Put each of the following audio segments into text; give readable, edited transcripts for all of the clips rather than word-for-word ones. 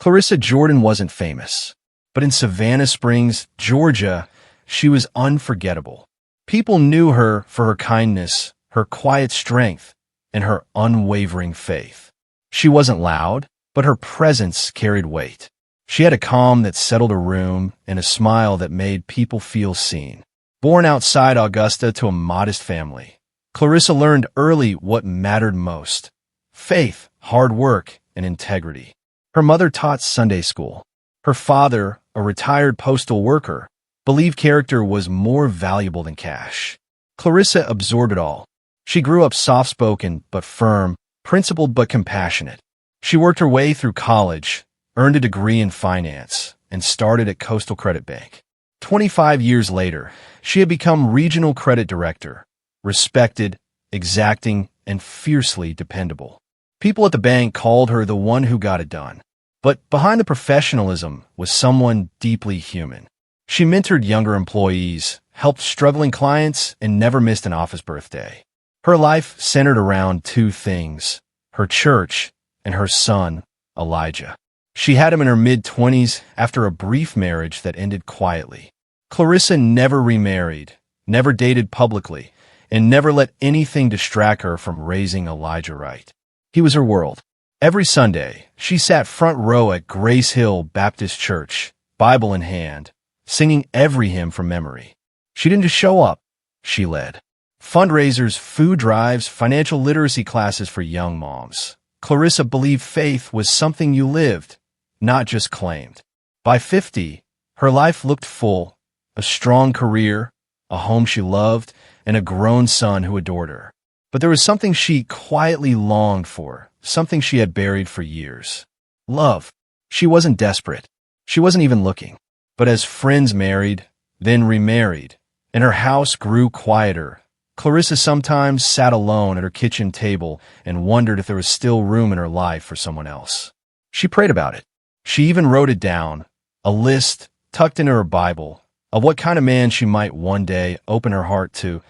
Clarissa Jordan wasn't famous, but in Savannah Springs, Georgia, she was unforgettable. People knew her for her kindness, her quiet strength, and her unwavering faith. She wasn't loud, but her presence carried weight. She had a calm that settled a room and a smile that made people feel seen. Born outside Augusta to a modest family, Clarissa learned early what mattered most: faith, hard work, and integrity. Her mother taught Sunday school. Her father, a retired postal worker, believed character was more valuable than cash. Clarissa absorbed it all. She grew up soft-spoken but firm, principled but compassionate. She worked her way through college, earned a degree in finance, and started at Coastal Credit Bank. 25 years later, she had become regional credit director, respected, exacting, and fiercely dependable. People at the bank called her the one who got it done. But behind the professionalism was someone deeply human. She mentored younger employees, helped struggling clients, and never missed an office birthday. Her life centered around two things: her church and her son, Elijah. She had him in her mid-20s after a brief marriage that ended quietly. Clarissa never remarried, never dated publicly, and never let anything distract her from raising Elijah right. He was her world. Every Sunday, she sat front row at Grace Hill Baptist Church, Bible in hand, singing every hymn from memory. She didn't just show up, she led. Fundraisers, food drives, financial literacy classes for young moms. Clarissa believed faith was something you lived, not just claimed. By 50, her life looked full: a strong career, a home she loved, and a grown son who adored her. But there was something she quietly longed for, something she had buried for years: love. She wasn't desperate. She wasn't even looking. But as friends married, then remarried, and her house grew quieter, Clarissa sometimes sat alone at her kitchen table and wondered if there was still room in her life for someone else. She prayed about it. She even wrote it down, a list tucked into her Bible, of what kind of man she might one day open her heart to: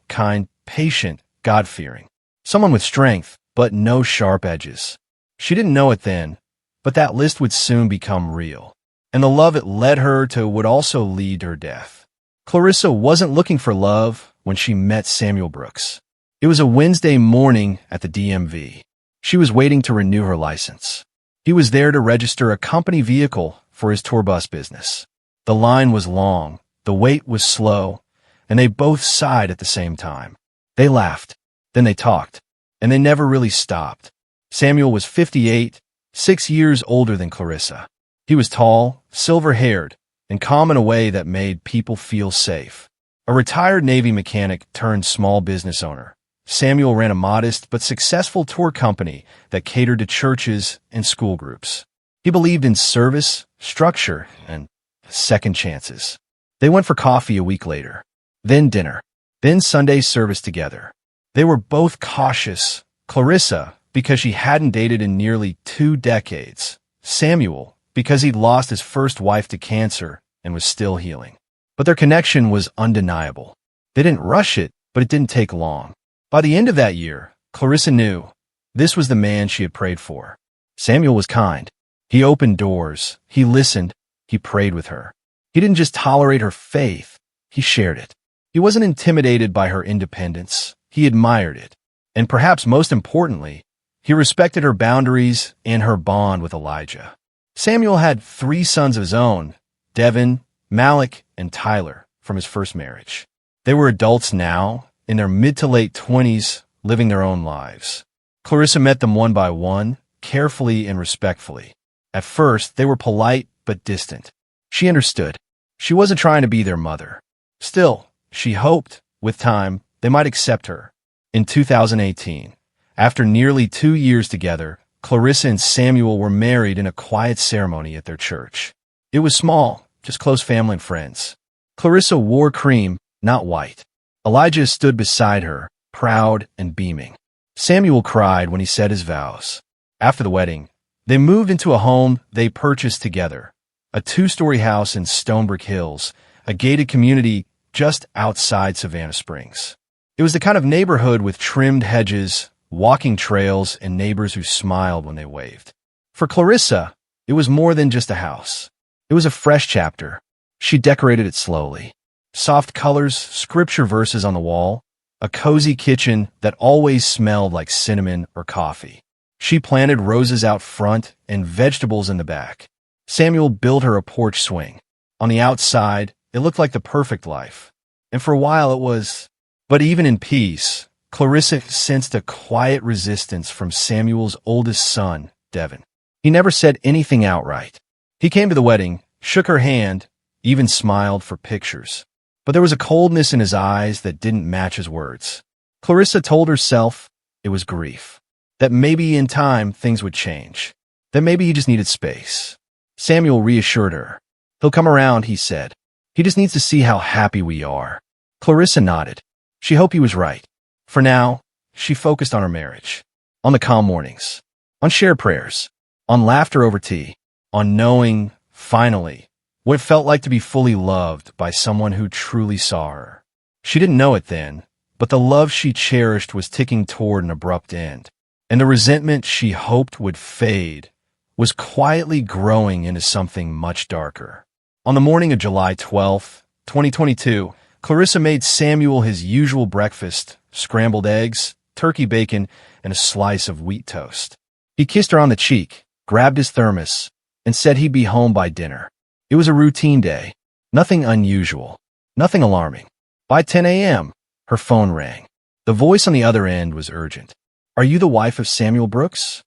kind, patient, God-fearing. Someone with strength, but no sharp edges. She didn't know it then, but that list would soon become real. And the love it led her to would also lead to her death. Clarissa wasn't looking for love when she met Samuel Brooks. It was a Wednesday morning at the DMV. She was waiting to renew her license. He was there to register a company vehicle for his tour bus business. The line was long, the wait was slow, and they both sighed at the same time. They laughed, then they talked, and they never really stopped. Samuel was 58, 6 years older than Clarissa. He was tall, silver-haired, and calm in a way that made people feel safe. A retired Navy mechanic turned small business owner, Samuel ran a modest but successful tour company that catered to churches and school groups. He believed in service, structure, and second chances. They went for coffee a week later, then dinner, then Sunday service together. They were both cautious: Clarissa, because she hadn't dated in nearly 2 decades; Samuel, because he'd lost his first wife to cancer and was still healing. But their connection was undeniable. They didn't rush it, but it didn't take long. By the end of that year, Clarissa knew this was the man she had prayed for. Samuel was kind. He opened doors. He listened. He prayed with her. He didn't just tolerate her faith, he shared it. He wasn't intimidated by her independence. He admired it. And perhaps most importantly, he respected her boundaries and her bond with Elijah. Samuel had 3 sons of his own: Devin, Malik, and Tyler, from his first marriage. They were adults now, in their mid to late 20s, living their own lives. Clarissa met them one by one, carefully and respectfully. At first, they were polite but distant. She understood. She wasn't trying to be their mother. Still, she hoped, with time, they might accept her. In 2018, after nearly 2 years together, Clarissa and Samuel were married in a quiet ceremony at their church. It was small, just close family and friends. Clarissa wore cream, not white. Elijah stood beside her, proud and beaming. Samuel cried when he said his vows. After the wedding, they moved into a home they purchased together, a 2-story house in Stonebrick Hills, a gated community just outside Savannah Springs. It was the kind of neighborhood with trimmed hedges, walking trails, and neighbors who smiled when they waved. For Clarissa, It was more than just a house. It was a fresh chapter. She decorated it slowly. Soft colors, scripture verses on the wall, a cozy kitchen that always smelled like cinnamon or coffee. She planted roses out front and vegetables in the back. Samuel built her a porch swing. On the outside, it looked like the perfect life. And for a while it was. But even in peace, Clarissa sensed a quiet resistance from Samuel's oldest son, Devin. He never said anything outright. He came to the wedding, shook her hand, even smiled for pictures. But there was a coldness in his eyes that didn't match his words. Clarissa told herself it was grief, that maybe in time things would change, that maybe he just needed space. Samuel reassured her. He'll come around, he said. He just needs to see how happy we are. Clarissa nodded. She hoped he was right. For now, she focused on her marriage, on the calm mornings, on shared prayers, on laughter over tea, on knowing, finally, what it felt like to be fully loved by someone who truly saw her. She didn't know it then, but the love she cherished was ticking toward an abrupt end, and the resentment she hoped would fade was quietly growing into something much darker. On the morning of July 12th, 2022, Clarissa made Samuel his usual breakfast, scrambled eggs, turkey bacon, and a slice of wheat toast. He kissed her on the cheek, grabbed his thermos, and said he'd be home by dinner. It was a routine day, nothing unusual, nothing alarming. By 10 a.m., her phone rang. The voice on the other end was urgent. "Are you the wife of Samuel Brooks?"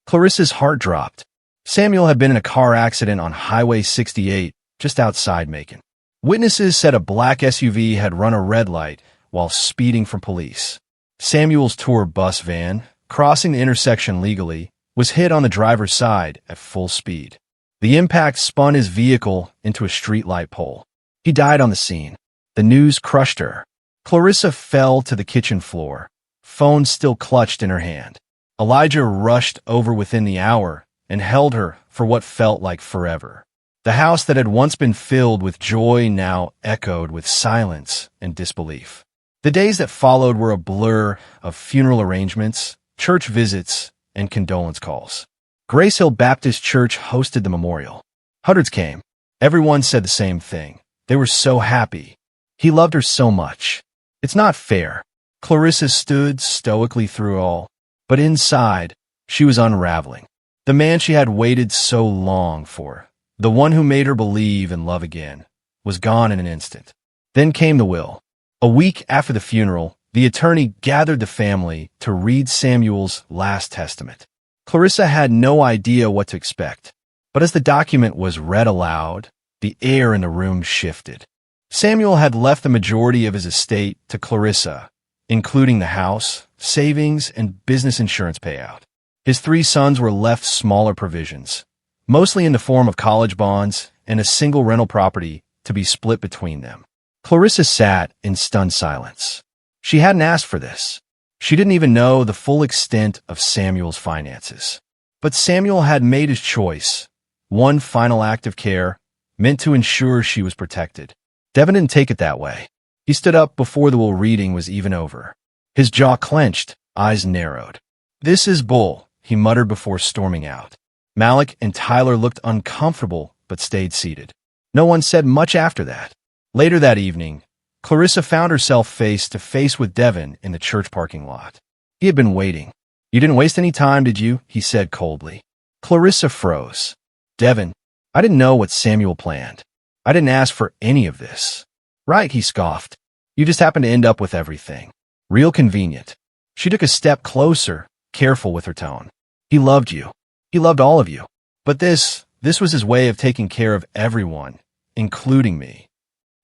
Clarissa's heart dropped. Samuel had been in a car accident on Highway 68, just outside Macon. Witnesses said a black SUV had run a red light while speeding from police. Samuel's tour bus van, crossing the intersection legally, was hit on the driver's side at full speed. The impact spun his vehicle into a streetlight pole. He died on the scene. The news crushed her. Clarissa fell to the kitchen floor, phone still clutched in her hand. Elijah rushed over within the hour and held her for what felt like forever. The house that had once been filled with joy now echoed with silence and disbelief. The days that followed were a blur of funeral arrangements, church visits, and condolence calls. Grace Hill Baptist Church hosted the memorial. Hundreds came. Everyone said the same thing. They were so happy. He loved her so much. It's not fair. Clarissa stood stoically through all, but inside, she was unraveling. The man she had waited so long for, the one who made her believe in love again, was gone in an instant. Then came the will. A week after the funeral, the attorney gathered the family to read Samuel's last testament. Clarissa had no idea what to expect, but as the document was read aloud, the air in the room shifted. Samuel had left the majority of his estate to Clarissa, including the house, savings, and business insurance payout. His 3 sons were left smaller provisions, mostly in the form of college bonds and a single rental property to be split between them. Clarissa sat in stunned silence. She hadn't asked for this. She didn't even know the full extent of Samuel's finances. But Samuel had made his choice, one final act of care, meant to ensure she was protected. Devin didn't take it that way. He stood up before the will reading was even over. His jaw clenched, eyes narrowed. "This is bull," he muttered before storming out. Malik and Tyler looked uncomfortable but stayed seated. No one said much after that. Later that evening, Clarissa found herself face to face with Devin in the church parking lot. He had been waiting. "You didn't waste any time, did you?" he said coldly. Clarissa froze. "Devin, I didn't know what Samuel planned. I didn't ask for any of this." "Right," he scoffed. "You just happened to end up with everything. Real convenient." She took a step closer, careful with her tone. "He loved you. He loved all of you. But this was his way of taking care of everyone, including me."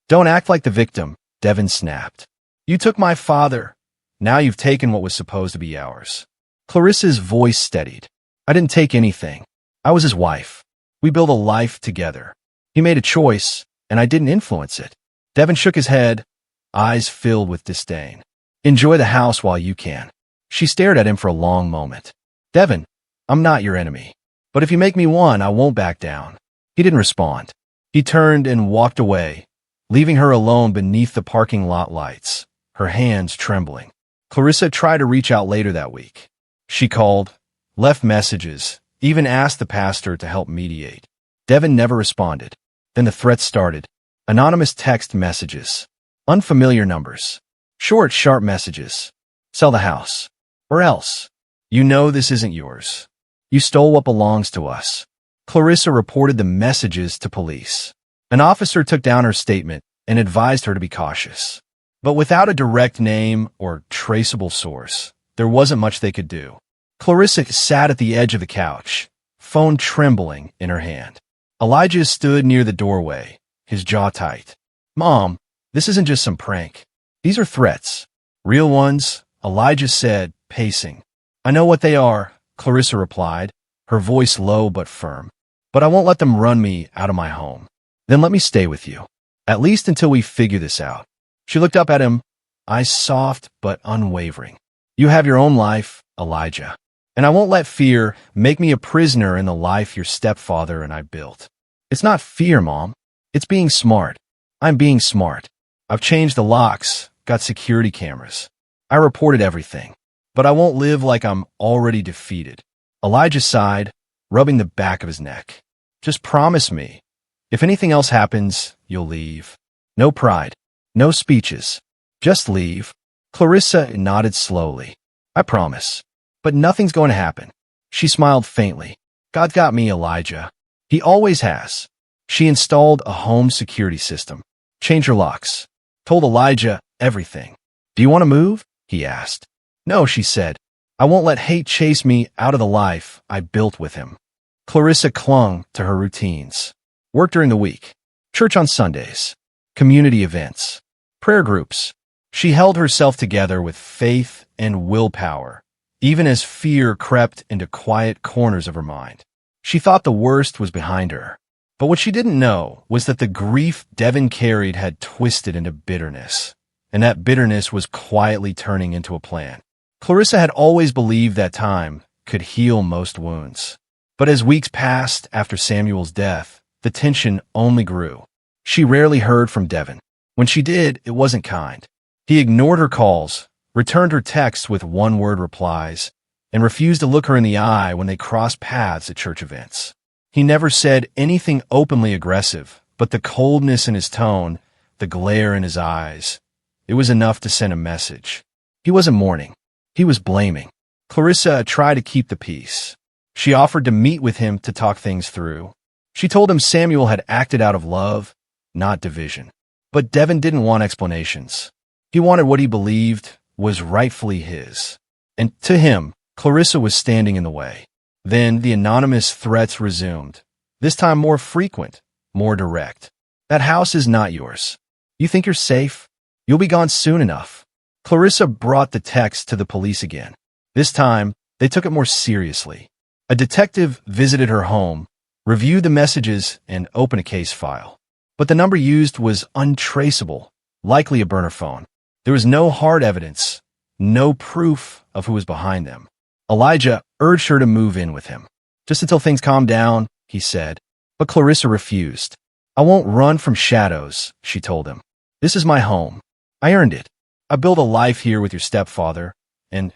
"Don't act like the victim," Devin snapped. "You took my father. Now you've taken what was supposed to be ours." Clarissa's voice steadied. "I didn't take anything. I was his wife. We built a life together. He made a choice, and I didn't influence it." Devin shook his head, eyes filled with disdain. "Enjoy the house while you can." She stared at him for a long moment. "Devin, I'm not your enemy. But if you make me one, I won't back down." He didn't respond. He turned and walked away, leaving her alone beneath the parking lot lights, her hands trembling. Clarissa tried to reach out later that week. She called, left messages, even asked the pastor to help mediate. Devin never responded. Then the threats started. Anonymous text messages. Unfamiliar numbers. Short, sharp messages. Sell the house. Or else. You know this isn't yours. You stole what belongs to us. Clarissa reported the messages to police. An officer took down her statement and advised her to be cautious. But without a direct name or traceable source, there wasn't much they could do. Clarissa sat at the edge of the couch, phone trembling in her hand. Elijah stood near the doorway, his jaw tight. Mom, this isn't just some prank. These are threats. Real ones, Elijah said, pacing. I know what they are, Clarissa replied, her voice low but firm. But I won't let them run me out of my home. Then let me stay with you. At least until we figure this out. She looked up at him, eyes soft but unwavering. You have your own life, Elijah. And I won't let fear make me a prisoner in the life your stepfather and I built. It's not fear, Mom. It's being smart. I'm being smart. I've changed the locks, got security cameras. I reported everything. But I won't live like I'm already defeated. Elijah sighed, rubbing the back of his neck. Just promise me. If anything else happens, you'll leave. No pride. No speeches. Just leave. Clarissa nodded slowly. I promise. But nothing's going to happen. She smiled faintly. God got me, Elijah. He always has. She installed a home security system. Changed her locks. Told Elijah everything. Do you want to move? He asked. No, she said. I won't let hate chase me out of the life I built with him. Clarissa clung to her routines. Work during the week. Church on Sundays. Community events. Prayer groups. She held herself together with faith and willpower, even as fear crept into quiet corners of her mind. She thought the worst was behind her. But what she didn't know was that the grief Devin carried had twisted into bitterness, and that bitterness was quietly turning into a plan. Clarissa had always believed that time could heal most wounds. But as weeks passed after Samuel's death, the tension only grew. She rarely heard from Devin. When she did, it wasn't kind. He ignored her calls, returned her texts with one-word replies, and refused to look her in the eye when they crossed paths at church events. He never said anything openly aggressive, but the coldness in his tone, the glare in his eyes, it was enough to send a message. He wasn't mourning. He was blaming. Clarissa tried to keep the peace. She offered to meet with him to talk things through. She told him Samuel had acted out of love, not division. But Devin didn't want explanations. He wanted what he believed was rightfully his. And to him, Clarissa was standing in the way. Then the anonymous threats resumed, this time more frequent, more direct. That house is not yours. You think you're safe? You'll be gone soon enough. Clarissa brought the text to the police again. This time, they took it more seriously. A detective visited her home, reviewed the messages, and opened a case file. But the number used was untraceable, likely a burner phone. There was no hard evidence, no proof of who was behind them. Elijah urged her to move in with him. Just until things calmed down, he said. But Clarissa refused. I won't run from shadows, she told him. This is my home. I earned it. I built a life here with your stepfather, and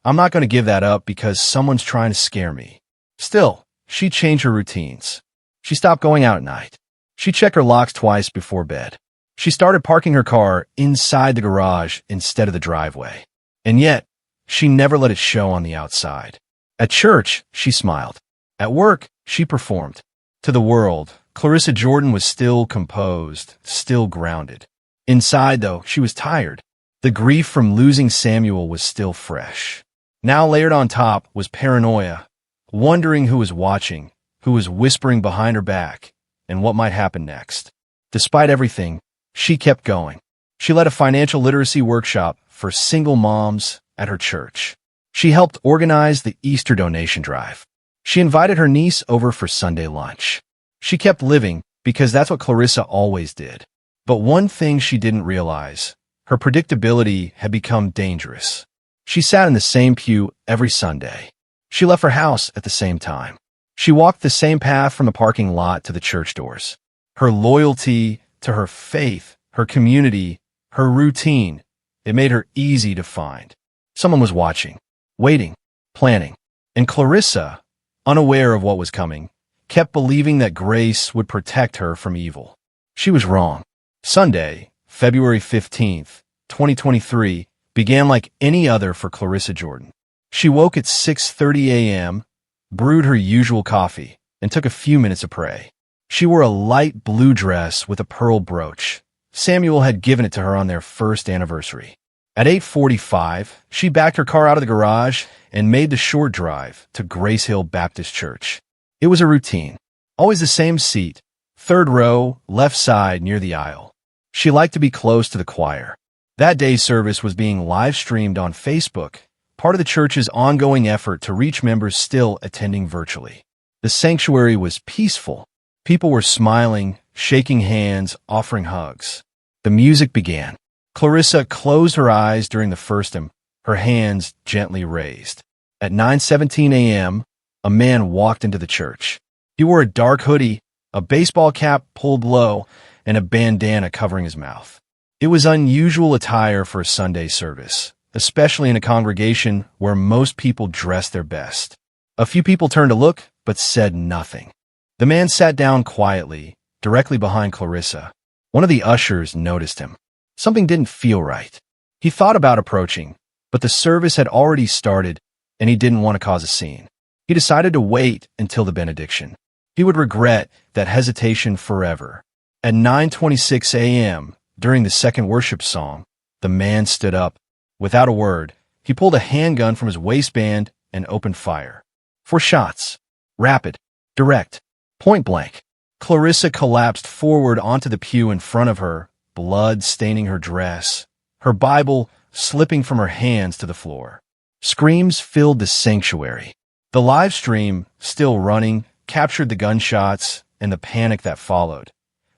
I'm not going to give that up because someone's trying to scare me. Still, she changed her routines. She stopped going out at night. She checked her locks twice before bed. She started parking her car inside the garage instead of the driveway. And yet, she never let it show on the outside. At church, she smiled. At work, she performed. To the world, Clarissa Jordan was still composed, still grounded. Inside, though, she was tired. The grief from losing Samuel was still fresh. Now layered on top was paranoia, wondering who was watching, who was whispering behind her back, and what might happen next. Despite everything, she kept going. She led a financial literacy workshop for single moms at her church. She helped organize the Easter donation drive. She invited her niece over for Sunday lunch. She kept living because that's what Clarissa always did. But one thing she didn't realize, her predictability had become dangerous. She sat in the same pew every Sunday. She left her house at the same time. She walked the same path from the parking lot to the church doors. Her loyalty to her faith, her community, her routine, it made her easy to find. Someone was watching, waiting, planning. And Clarissa, unaware of what was coming, kept believing that grace would protect her from evil. She was wrong. Sunday, February 15th, 2023, began like any other for Clarissa Jordan. She woke at 6:30 a.m., brewed her usual coffee, and took a few minutes to pray. She wore a light blue dress with a pearl brooch. Samuel had given it to her on their first anniversary. At 8:45, she backed her car out of the garage and made the short drive to Grace Hill Baptist Church. It was a routine. Always the same seat, third row, left side near the aisle. She liked to be close to the choir. That day's service was being live-streamed on Facebook, part of the church's ongoing effort to reach members still attending virtually. The sanctuary was peaceful. People were smiling, shaking hands, offering hugs. The music began. Clarissa closed her eyes during the first hymn, her hands gently raised. At 9:17 a.m., a man walked into the church. He wore a dark hoodie, a baseball cap pulled low, and a bandana covering his mouth. It was unusual attire for a Sunday service, especially in a congregation where most people dress their best. A few people turned to look, but said nothing. The man sat down quietly, directly behind Clarissa. One of the ushers noticed him. Something didn't feel right. He thought about approaching, but the service had already started, and he didn't want to cause a scene. He decided to wait until the benediction. He would regret that hesitation forever. At 9:26 a.m., during the second worship song, the man stood up. Without a word, he pulled a handgun from his waistband and opened fire. 4 shots. Rapid. Direct. Point blank. Clarissa collapsed forward onto the pew in front of her, blood staining her dress, her Bible slipping from her hands to the floor. Screams filled the sanctuary. The live stream, still running, captured the gunshots and the panic that followed.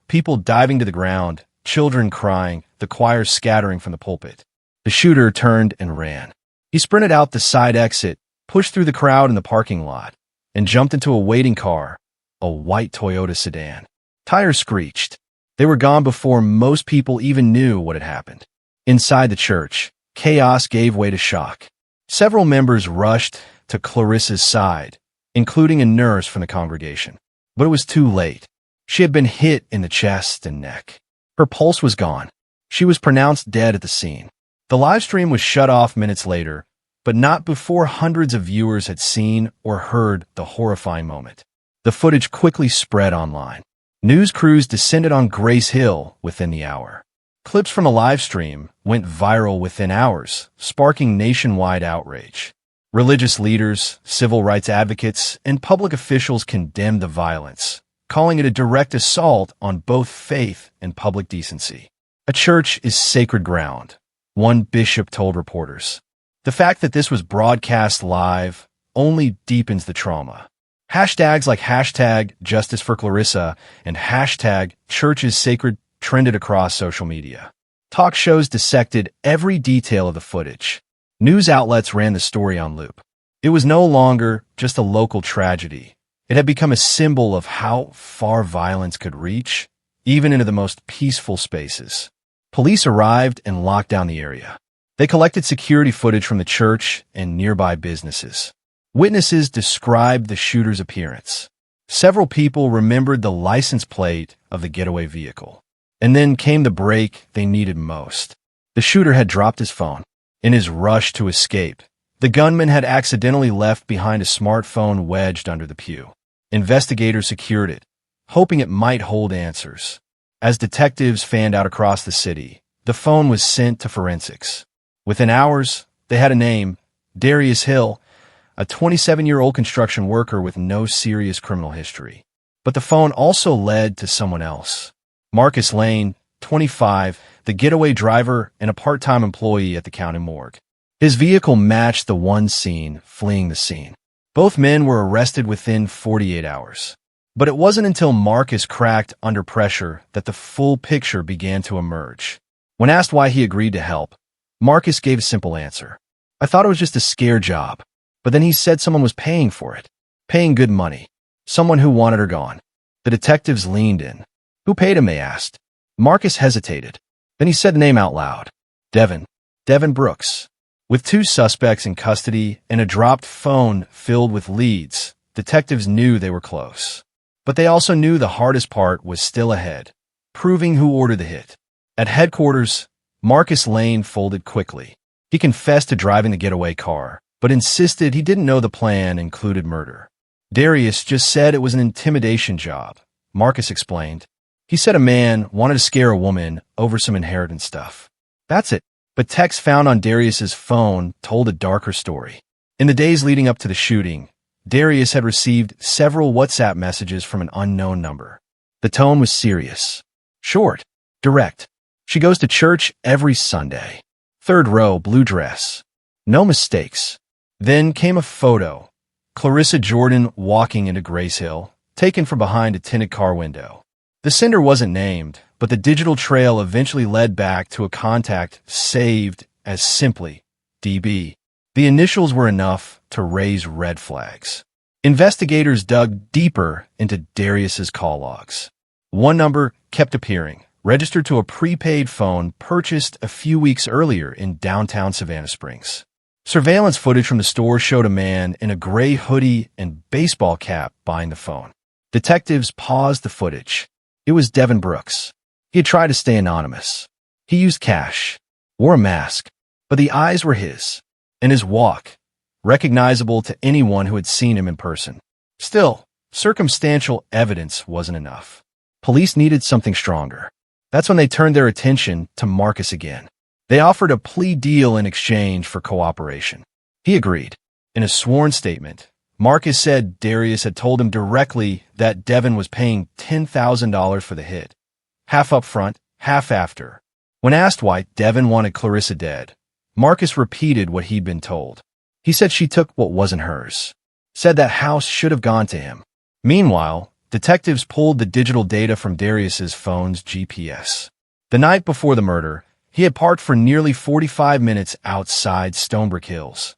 People diving to the ground, children crying, the choir scattering from the pulpit. The shooter turned and ran. He sprinted out the side exit, pushed through the crowd in the parking lot, and jumped into a waiting car, a white Toyota sedan. Tires screeched. They were gone before most people even knew what had happened. Inside the church, chaos gave way to shock. Several members rushed to Clarissa's side, including a nurse from the congregation. But it was too late. She had been hit in the chest and neck. Her pulse was gone. She was pronounced dead at the scene. The live stream was shut off minutes later, but not before hundreds of viewers had seen or heard the horrifying moment. The footage quickly spread online. News crews descended on Grace Hill within the hour. Clips from the live stream went viral within hours, sparking nationwide outrage. Religious leaders, civil rights advocates, and public officials condemned the violence, calling it a direct assault on both faith and public decency. A church is sacred ground, one bishop told reporters. The fact that this was broadcast live only deepens the trauma. Hashtags like hashtag Justice for Clarissa and hashtag Church is Sacred trended across social media. Talk shows dissected every detail of the footage. News outlets ran the story on loop. It was no longer just a local tragedy. It had become a symbol of how far violence could reach, even into the most peaceful spaces. Police arrived and locked down the area. They collected security footage from the church and nearby businesses. Witnesses described the shooter's appearance. Several people remembered the license plate of the getaway vehicle. And then came the break they needed most. The shooter had dropped his phone. In his rush to escape, the gunman had accidentally left behind a smartphone wedged under the pew. Investigators secured it, hoping it might hold answers. As detectives fanned out across the city, the phone was sent to forensics. Within hours, they had a name, Darius Hill, a 27-year-old construction worker with no serious criminal history. But the phone also led to someone else. Marcus Lane, 25, the getaway driver and a part-time employee at the county morgue. His vehicle matched the one seen fleeing the scene. Both men were arrested within 48 hours. But it wasn't until Marcus cracked under pressure that the full picture began to emerge. When asked why he agreed to help, Marcus gave a simple answer. I thought it was just a scare job. But then he said someone was paying for it. Paying good money. Someone who wanted her gone. The detectives leaned in. Who paid him, they asked. Marcus hesitated. Then he said the name out loud. Devin Brooks. With 2 suspects in custody and a dropped phone filled with leads, detectives knew they were close. But they also knew the hardest part was still ahead, proving who ordered the hit. At headquarters, Marcus Lane folded quickly. He confessed to driving the getaway car, but insisted he didn't know the plan included murder. Darius just said it was an intimidation job, Marcus explained. He said a man wanted to scare a woman over some inheritance stuff. That's it. But texts found on Darius's phone told a darker story. In the days leading up to the shooting, Darius had received several WhatsApp messages from an unknown number. The tone was serious. Short. Direct. She goes to church every Sunday. Third row, blue dress. No mistakes. Then came a photo. Clarissa Jordan walking into Grace Hill, taken from behind a tinted car window. The sender wasn't named, but the digital trail eventually led back to a contact saved as simply DB. The initials were enough to raise red flags. Investigators dug deeper into Darius's call logs. One number kept appearing, registered to a prepaid phone purchased a few weeks earlier in downtown Savannah Springs. Surveillance footage from the store showed a man in a gray hoodie and baseball cap buying the phone. Detectives paused the footage. It was Devin Brooks. He had tried to stay anonymous. He used cash, wore a mask, but the eyes were his, and his walk, recognizable to anyone who had seen him in person. Still, circumstantial evidence wasn't enough. Police needed something stronger. That's when they turned their attention to Marcus again. They offered a plea deal in exchange for cooperation. He agreed. In a sworn statement, Marcus said Darius had told him directly that Devin was paying $10,000 for the hit, half up front, half after. When asked why Devin wanted Clarissa dead, Marcus repeated what he'd been told. He said she took what wasn't hers, said that house should have gone to him. Meanwhile, detectives pulled the digital data from Darius's phone's GPS. The night before the murder, he had parked for nearly 45 minutes outside Stonebrick Hills,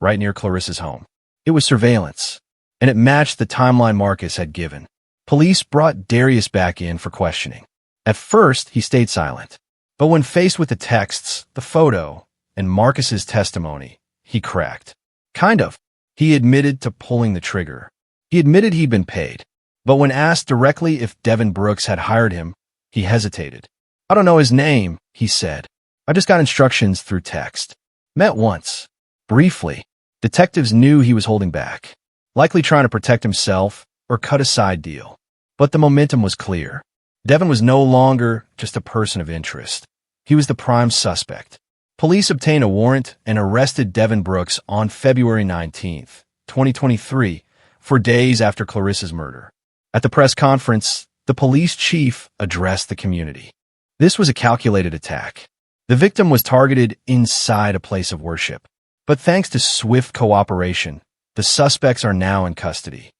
right near Clarissa's home. It was surveillance, and it matched the timeline Marcus had given. Police brought Darius back in for questioning. At first, he stayed silent, but when faced with the texts, the photo, and Marcus's testimony, he cracked. Kind of. He admitted to pulling the trigger. He admitted he'd been paid, but when asked directly if Devin Brooks had hired him, he hesitated. I don't know his name, he said. I just got instructions through text. Met once. Briefly. Detectives knew he was holding back, likely trying to protect himself or cut a side deal. But the momentum was clear. Devin was no longer just a person of interest. He was the prime suspect. Police obtained a warrant and arrested Devin Brooks on February 19, 2023, for days after Clarissa's murder. At the press conference, the police chief addressed the community. This was a calculated attack. The victim was targeted inside a place of worship. But thanks to swift cooperation, the suspects are now in custody.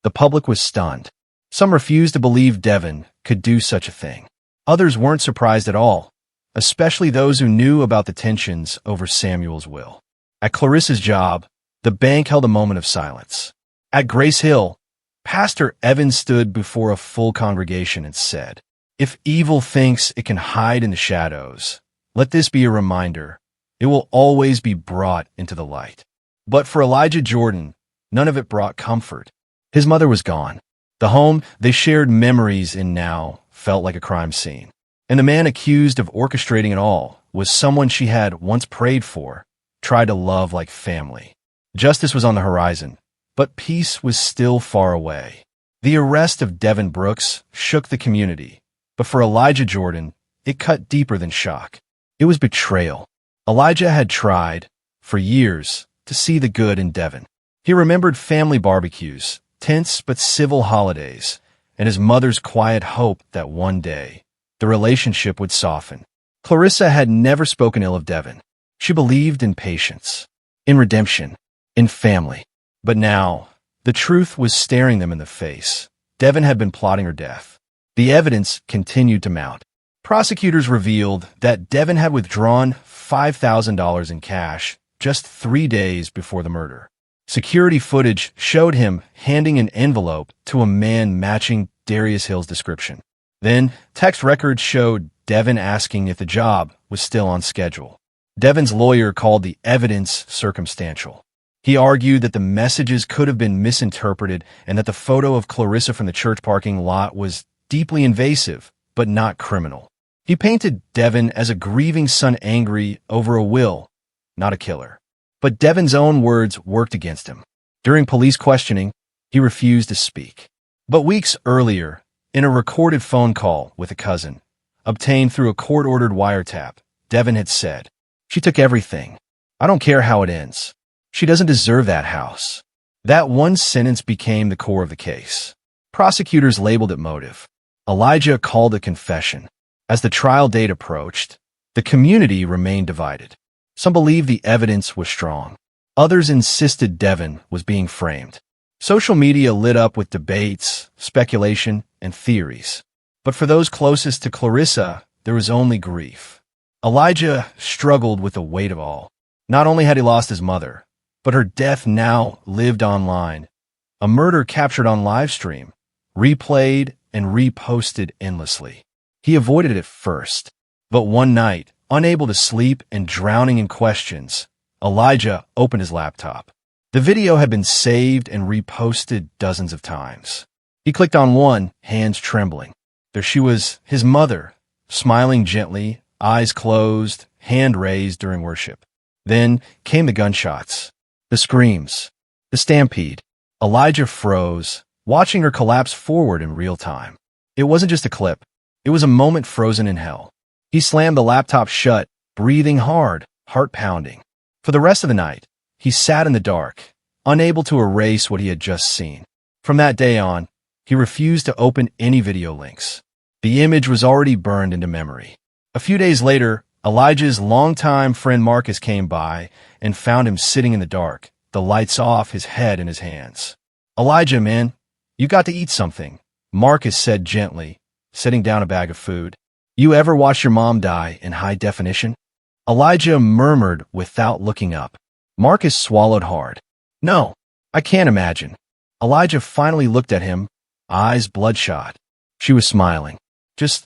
The public was stunned. Some refused to believe Devin could do such a thing. Others weren't surprised at all, especially those who knew about the tensions over Samuel's will. At Clarissa's job, the bank held a moment of silence. At Grace Hill, Pastor Evans stood before a full congregation and said, "If evil thinks it can hide in the shadows, let this be a reminder. It will always be brought into the light." But for Elijah Jordan, none of it brought comfort. His mother was gone. The home they shared memories in now felt like a crime scene. And the man accused of orchestrating it all was someone she had once prayed for, tried to love like family. Justice was on the horizon, but peace was still far away. The arrest of Devin Brooks shook the community, but for Elijah Jordan, it cut deeper than shock. It was betrayal. Elijah had tried, for years, to see the good in Devin. He remembered family barbecues, tense but civil holidays, and his mother's quiet hope that one day, the relationship would soften. Clarissa had never spoken ill of Devin. She believed in patience, in redemption, in family. But now, the truth was staring them in the face. Devin had been plotting her death. The evidence continued to mount. Prosecutors revealed that Devin had withdrawn $5,000 in cash just 3 days before the murder. Security footage showed him handing an envelope to a man matching Darius Hill's description. Then, text records showed Devin asking if the job was still on schedule. Devin's lawyer called the evidence circumstantial. He argued that the messages could have been misinterpreted and that the photo of Clarissa from the church parking lot was deeply invasive, but not criminal. He painted Devin as a grieving son angry over a will, not a killer. But Devin's own words worked against him. During police questioning, he refused to speak. But weeks earlier, in a recorded phone call with a cousin, obtained through a court-ordered wiretap, Devin had said, "She took everything. I don't care how it ends. She doesn't deserve that house." That one sentence became the core of the case. Prosecutors labeled it motive. Elijah called it confession. As the trial date approached, the community remained divided. Some believed the evidence was strong. Others insisted Devin was being framed. Social media lit up with debates, speculation, and theories. But for those closest to Clarissa, there was only grief. Elijah struggled with the weight of all. Not only had he lost his mother, but her death now lived online. A murder captured on livestream, replayed and reposted endlessly. He avoided it at first, but one night, unable to sleep and drowning in questions, Elijah opened his laptop. The video had been saved and reposted dozens of times. He clicked on one, hands trembling. There she was, his mother, smiling gently, eyes closed, hand raised during worship. Then came the gunshots, the screams, the stampede. Elijah froze, watching her collapse forward in real time. It wasn't just a clip. It was a moment frozen in hell. He slammed the laptop shut, breathing hard, heart pounding. For the rest of the night, he sat in the dark, unable to erase what he had just seen. From that day on, he refused to open any video links. The image was already burned into memory. A few days later, Elijah's longtime friend Marcus came by and found him sitting in the dark, the lights off, his head in his hands. "Elijah, man, you got to eat something," Marcus said gently, setting down a bag of food. "You ever watch your mom die in high definition?" Elijah murmured without looking up. Marcus swallowed hard. "No, I can't imagine." Elijah finally looked at him, eyes bloodshot. She was smiling, just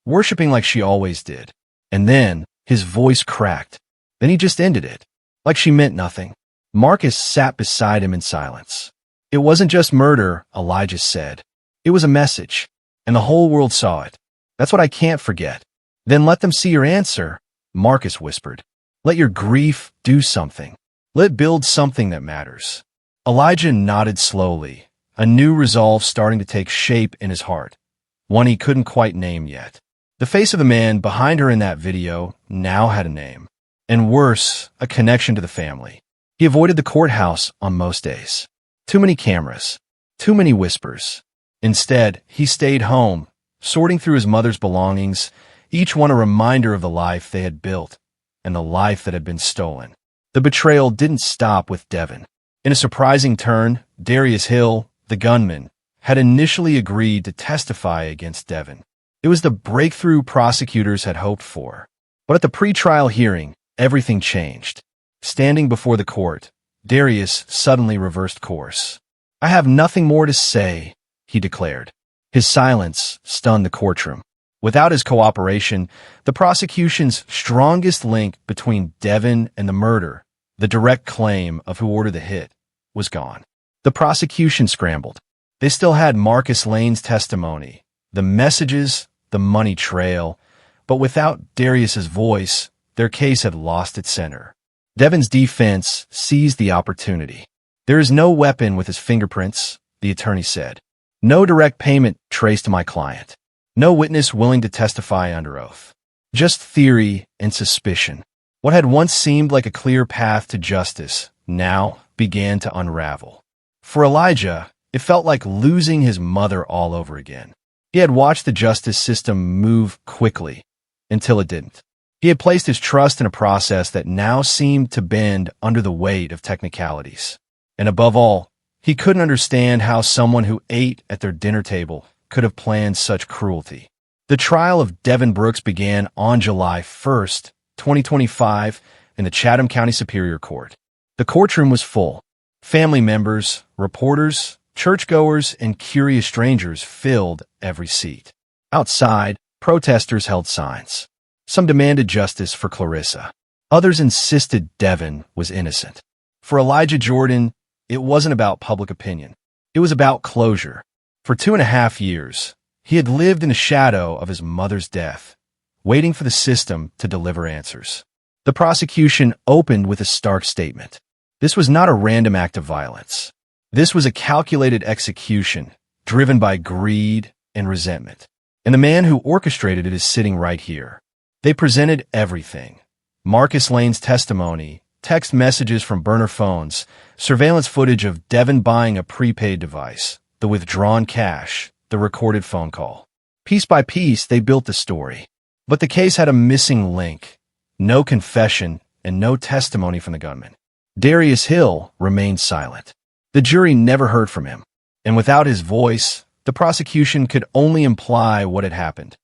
worshiping like she always did. And then his voice cracked. Then he just ended it, like she meant nothing. Marcus sat beside him in silence. "It wasn't just murder," Elijah said. "It was a message, and the whole world saw it. That's what I can't forget." "Then let them see your answer," Marcus whispered. "Let your grief do something. Let build something that matters." Elijah nodded slowly, a new resolve starting to take shape in his heart, one he couldn't quite name yet. The face of the man behind her in that video now had a name, and worse, a connection to the family. He avoided the courthouse on most days. Too many cameras, too many whispers. Instead, he stayed home, sorting through his mother's belongings, each one a reminder of the life they had built and the life that had been stolen. The betrayal didn't stop with Devin. In a surprising turn, Darius Hill, the gunman, had initially agreed to testify against Devin. It was the breakthrough prosecutors had hoped for. But at the pre-trial hearing, everything changed. Standing before the court, Darius suddenly reversed course. "I have nothing more to say," he declared. His silence stunned the courtroom. Without his cooperation, the prosecution's strongest link between Devin and the murder, the direct claim of who ordered the hit, was gone. The prosecution scrambled. They still had Marcus Lane's testimony, the messages, the money trail, but without Darius's voice, their case had lost its center. Devin's defense seized the opportunity. "There is no weapon with his fingerprints," the attorney said. "No direct payment traced to my client. No witness willing to testify under oath. Just theory and suspicion." What had once seemed like a clear path to justice now began to unravel. For Elijah, it felt like losing his mother all over again. He had watched the justice system move quickly until it didn't. He had placed his trust in a process that now seemed to bend under the weight of technicalities. And above all, he couldn't understand how someone who ate at their dinner table could have planned such cruelty. The trial of Devin Brooks began on July 1st, 2025, in the Chatham County Superior Court. The courtroom was full. Family members, reporters, churchgoers, and curious strangers filled every seat. Outside, protesters held signs. Some demanded justice for Clarissa. Others insisted Devin was innocent. For Elijah Jordan, it wasn't about public opinion. It was about closure. For 2.5 years, he had lived in the shadow of his mother's death, waiting for the system to deliver answers. The prosecution opened with a stark statement. This was not a random act of violence. This was a calculated execution, driven by greed and resentment. And the man who orchestrated it is sitting right here. They presented everything. Marcus Lane's testimony, text messages from burner phones, surveillance footage of Devin buying a prepaid device, the withdrawn cash, the recorded phone call. Piece by piece, they built the story. But the case had a missing link. No confession and no testimony from the gunman. Darius Hill remained silent. The jury never heard from him. And without his voice, the prosecution could only imply what had happened,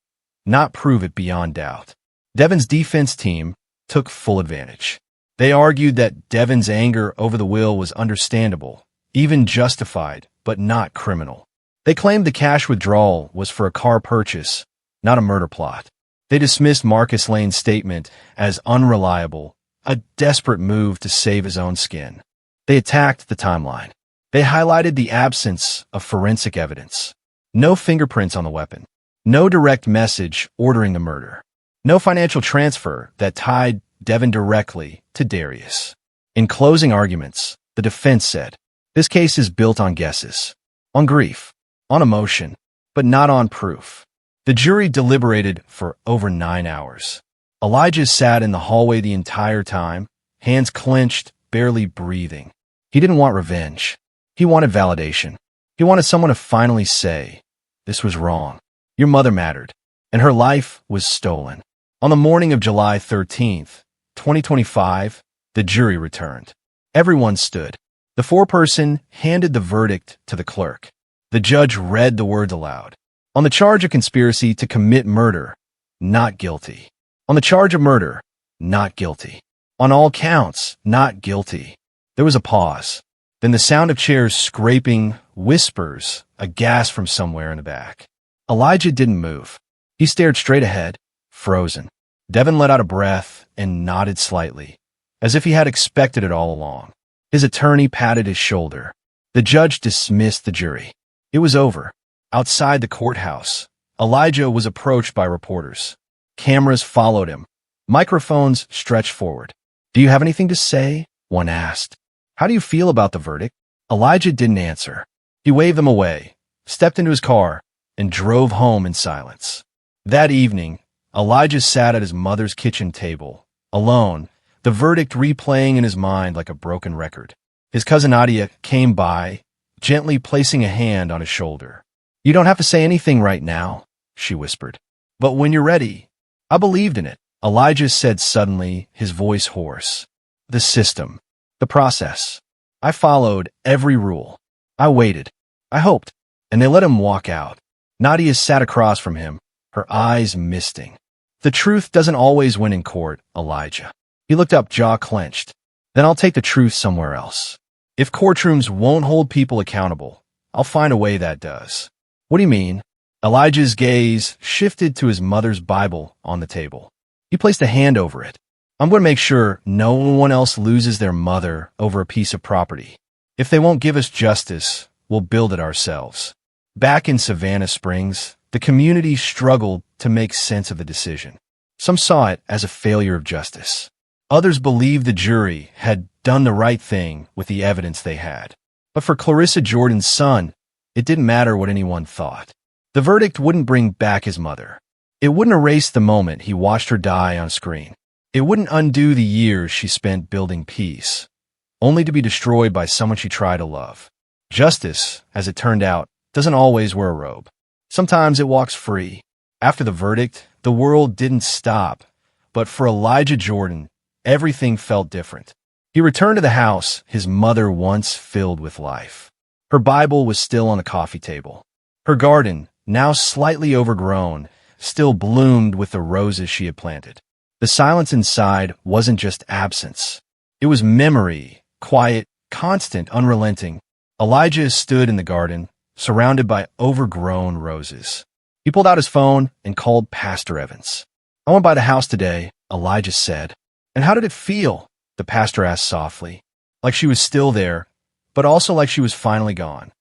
not prove it beyond doubt. Devin's defense team took full advantage. They argued that Devin's anger over the will was understandable, even justified, but not criminal. They claimed the cash withdrawal was for a car purchase, not a murder plot. They dismissed Marcus Lane's statement as unreliable, a desperate move to save his own skin. They attacked the timeline. They highlighted the absence of forensic evidence. No fingerprints on the weapon. No direct message ordering the murder. No financial transfer that tied Devin directly to Darius. In closing arguments, the defense said, this case is built on guesses, on grief, on emotion, but not on proof. The jury deliberated for over 9 hours. Elijah sat in the hallway the entire time, hands clenched, barely breathing. He didn't want revenge. He wanted validation. He wanted someone to finally say, this was wrong. Your mother mattered, and her life was stolen. On the morning of July 13th, 2025, the jury returned. Everyone stood. The foreperson handed the verdict to the clerk. The judge read the words aloud. On the charge of conspiracy to commit murder, not guilty. On the charge of murder, not guilty. On all counts, not guilty. There was a pause. Then the sound of chairs scraping, whispers, a gasp from somewhere in the back. Elijah didn't move. He stared straight ahead, frozen. Devin let out a breath and nodded slightly, as if he had expected it all along. His attorney patted his shoulder. The judge dismissed the jury. It was over. Outside the courthouse, Elijah was approached by reporters. Cameras followed him. Microphones stretched forward. Do you have anything to say? One asked. How do you feel about the verdict? Elijah didn't answer. He waved them away, stepped into his car, and drove home in silence. That evening, Elijah sat at his mother's kitchen table, alone, the verdict replaying in his mind like a broken record. His cousin Nadia came by, gently placing a hand on his shoulder. You don't have to say anything right now, she whispered. But when you're ready. I believed in it, Elijah said suddenly, his voice hoarse. The system. The process. I followed every rule. I waited. I hoped. And they let him walk out. Nadia sat across from him, her eyes misting. The truth doesn't always win in court, Elijah. He looked up, jaw clenched. Then I'll take the truth somewhere else. If courtrooms won't hold people accountable, I'll find a way that does. What do you mean? Elijah's gaze shifted to his mother's Bible on the table. He placed a hand over it. I'm going to make sure no one else loses their mother over a piece of property. If they won't give us justice, we'll build it ourselves. Back in Savannah Springs, the community struggled to make sense of the decision. Some saw it as a failure of justice. Others believed the jury had done the right thing with the evidence they had. But for Clarissa Jordan's son, it didn't matter what anyone thought. The verdict wouldn't bring back his mother. It wouldn't erase the moment he watched her die on screen. It wouldn't undo the years she spent building peace, only to be destroyed by someone she tried to love. Justice, as it turned out, doesn't always wear a robe. Sometimes it walks free. After the verdict, the world didn't stop. But for Elijah Jordan, everything felt different. He returned to the house his mother once filled with life. Her Bible was still on the coffee table. Her garden, now slightly overgrown, still bloomed with the roses she had planted. The silence inside wasn't just absence. It was memory, quiet, constant, unrelenting. Elijah stood in the garden, surrounded by overgrown roses. He pulled out his phone and called Pastor Evans. I went by the house today, Elijah said. And how did it feel? The pastor asked softly. like she was still there, but also like she was finally gone.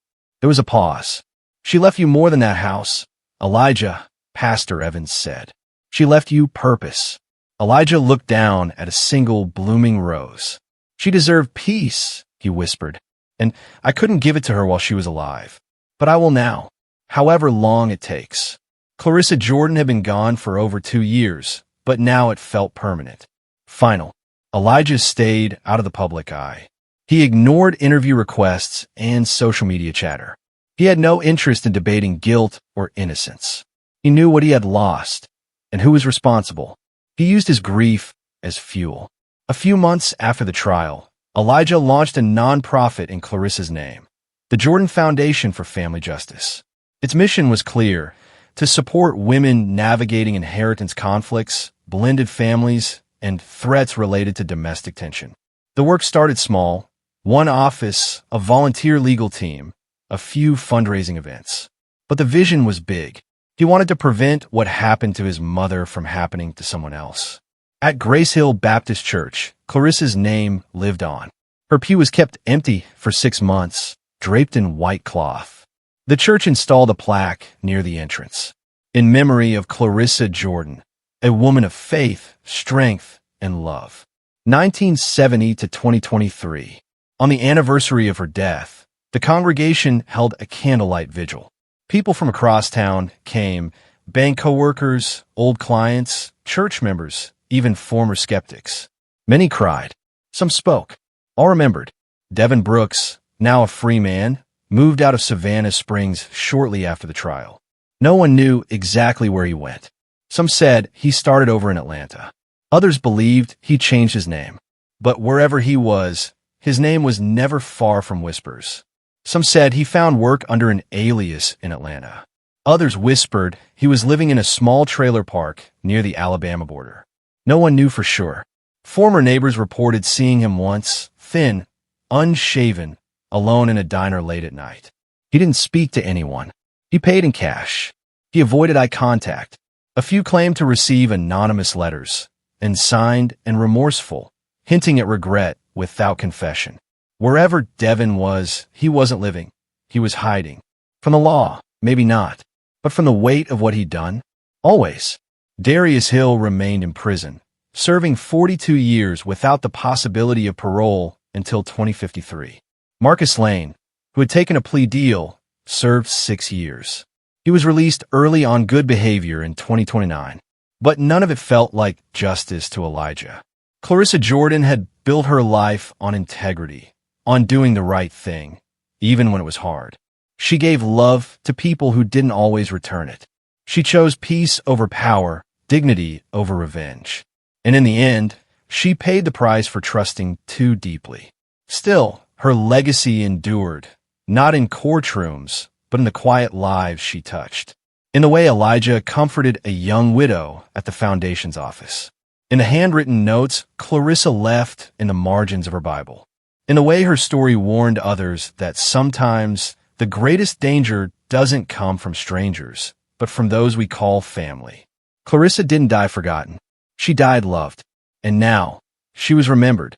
There was a pause. She left you more than that house, Elijah, Pastor Evans said. She left you purpose. Elijah looked down at a single blooming rose. She deserved peace, he whispered, and I couldn't give it to her while she was alive. But I will now, however long it takes. Clarissa Jordan had been gone for over 2 years, but now it felt permanent. Final. Elijah stayed out of the public eye. He ignored interview requests and social media chatter. He had no interest in debating guilt or innocence. He knew what he had lost and who was responsible. He used his grief as fuel. A few months after the trial, Elijah launched a nonprofit in Clarissa's name, the Jordan Foundation for Family Justice. Its mission was clear: to support women navigating inheritance conflicts, blended families, and threats related to domestic tension. The work started small: one office, a volunteer legal team, a few fundraising events. But the vision was big. He wanted to prevent what happened to his mother from happening to someone else. At Grace Hill Baptist Church, Clarissa's name lived on. Her pew was kept empty for 6 months, draped in white cloth. The church installed a plaque near the entrance, in memory of Clarissa Jordan, a woman of faith, strength, and love. 1970 to 2023. On the anniversary of her death, the congregation held a candlelight vigil. People from across town came: bank coworkers, old clients, church members, even former skeptics. Many cried. Some spoke. All remembered. Devin Brooks, now a free man, moved out of Savannah Springs shortly after the trial. No one knew exactly where he went. Some said he started over in Atlanta. Others believed he changed his name. But wherever he was, his name was never far from whispers. Some said he found work under an alias in Atlanta. Others whispered he was living in a small trailer park near the Alabama border. No one knew for sure. Former neighbors reported seeing him once, thin, unshaven, alone in a diner late at night. He didn't speak to anyone. He paid in cash. He avoided eye contact. A few claimed to receive anonymous letters, and signed and remorseful, hinting at regret without confession. Wherever Devin was, he wasn't living. He was hiding. From the law, maybe not, but from the weight of what he'd done, always. Darius Hill remained in prison, serving 42 years without the possibility of parole until 2053. Marcus Lane, who had taken a plea deal, served 6 years. He was released early on good behavior in 2029, but none of it felt like justice to Elijah. Clarissa Jordan had built her life on integrity, on doing the right thing, even when it was hard. She gave love to people who didn't always return it. She chose peace over power, dignity over revenge. And in the end, she paid the price for trusting too deeply. Still, her legacy endured, not in courtrooms, but in the quiet lives she touched. In the way Elijah comforted a young widow at the foundation's office. In the handwritten notes Clarissa left in the margins of her Bible. In the way her story warned others that sometimes the greatest danger doesn't come from strangers, but from those we call family. Clarissa didn't die forgotten. She died loved. And now, she was remembered.